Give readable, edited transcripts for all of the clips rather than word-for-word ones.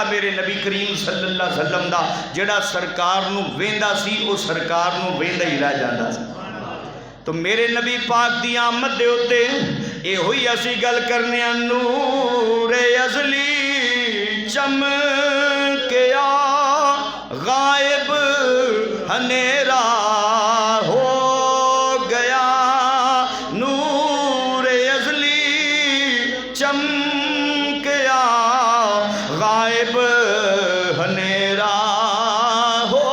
میرے نبی کریم صلی اللہ علیہ وسلم دا جڑا سرکار نو ویندا سی او سرکار نو ویندا ہی رہ جاندا سی۔ تو میرے نبی پاک دی آمد دے ہوتے اے ہوئی اسی گل کرنے نور ازلی چمکیا غائب ہنیرا ہو گیا، نور ازلی چمکیا غائب ہنیرا ہو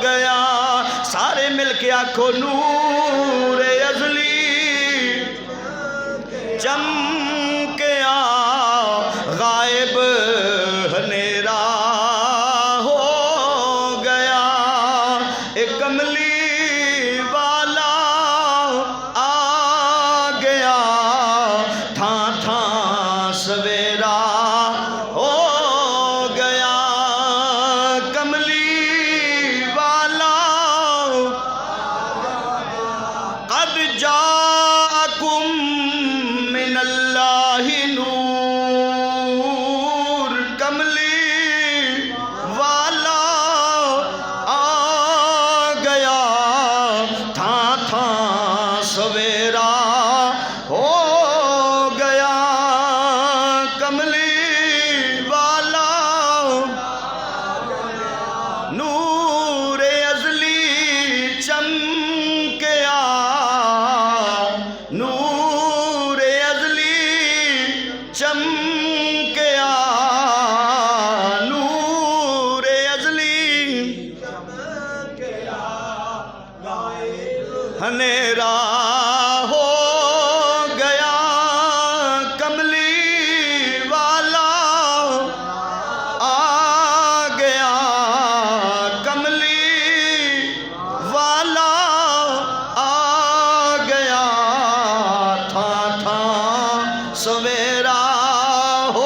گیا، سارے مل کے آکھو نور ازلی چمکیا غائب ہنیرا ہو گیا، ایک کملی والا آ گیا، تھاں تھاں سویرا ہو گیا، کملی والا قد جاءکم من اللہ نور، کملی والا آ گیا، تھاں تھاں سویرا ہو گیا، کملی والا نور ازلی چمکیا، نور ازلی چمکیا، نور ازلی ہنیرا ہو گیا، کملی والا آ گیا، کملی والا آ گیا، تھاں تھاں سویرا